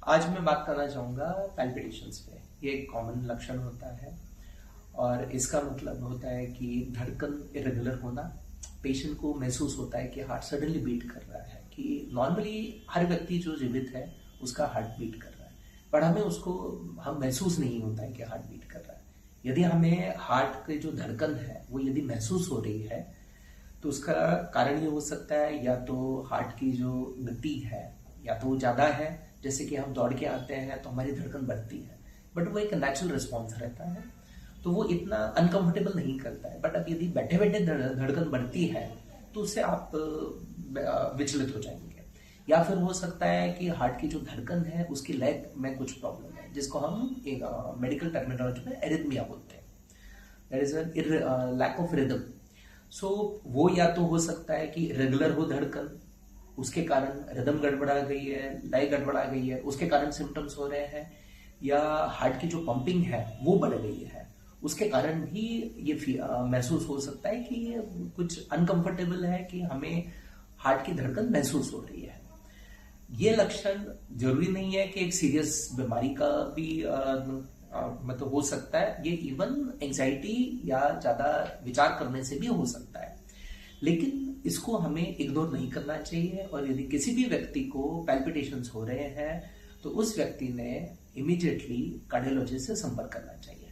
आज मैं बात करना चाहूँगा पैल्पिटेशंस पे। ये एक कॉमन लक्षण होता है और इसका मतलब होता है कि धड़कन इरेगुलर होना। पेशेंट को महसूस होता है कि हार्ट सडनली बीट कर रहा है, कि नॉर्मली हर व्यक्ति जो जीवित है उसका हार्ट बीट कर रहा है, पर हम महसूस नहीं होता है कि हार्ट बीट कर रहा है। यदि हमें हार्ट की जो धड़कन है वो यदि महसूस हो रही है तो उसका कारण ये हो सकता है या तो हार्ट की जो गति है या तो वो ज़्यादा है, जैसे कि हम दौड़ के आते हैं तो हमारी धड़कन बढ़ती है, बट वो एक नेचुरल रिस्पॉन्स रहता है तो वो इतना अनकंफर्टेबल नहीं करता है। बट अब यदि बैठे बैठे धड़कन बढ़ती है तो उससे आप विचलित हो जाएंगे। या फिर हो सकता है कि हार्ट की जो धड़कन है उसकी लैग में कुछ प्रॉब्लम है, जिसको हम एक मेडिकल टर्मिनोलॉजी में एरिथमिया बोलते हैं। There is an lack of rhythm. So वो या तो हो सकता है कि रेगुलर हो धड़कन, उसके कारण रिदम गड़बड़ा गई है, लय गड़बड़ा गई है, उसके कारण सिम्टम्स हो रहे हैं, या हार्ट की जो पंपिंग है वो बढ़ गई है, उसके कारण भी ये महसूस हो सकता है कि ये कुछ अनकंफर्टेबल है, कि हमें हार्ट की धड़कन महसूस हो रही है। ये लक्षण जरूरी नहीं है कि एक सीरियस बीमारी का भी मतलब हो सकता है। ये इवन एंजाइटी या ज्यादा विचार करने से भी हो सकता है, लेकिन इसको हमें इग्नोर नहीं करना चाहिए। और यदि किसी भी व्यक्ति को पैल्पिटेशंस हो रहे हैं तो उस व्यक्ति ने इमीडिएटली कार्डियोलॉजिस्ट से संपर्क करना चाहिए।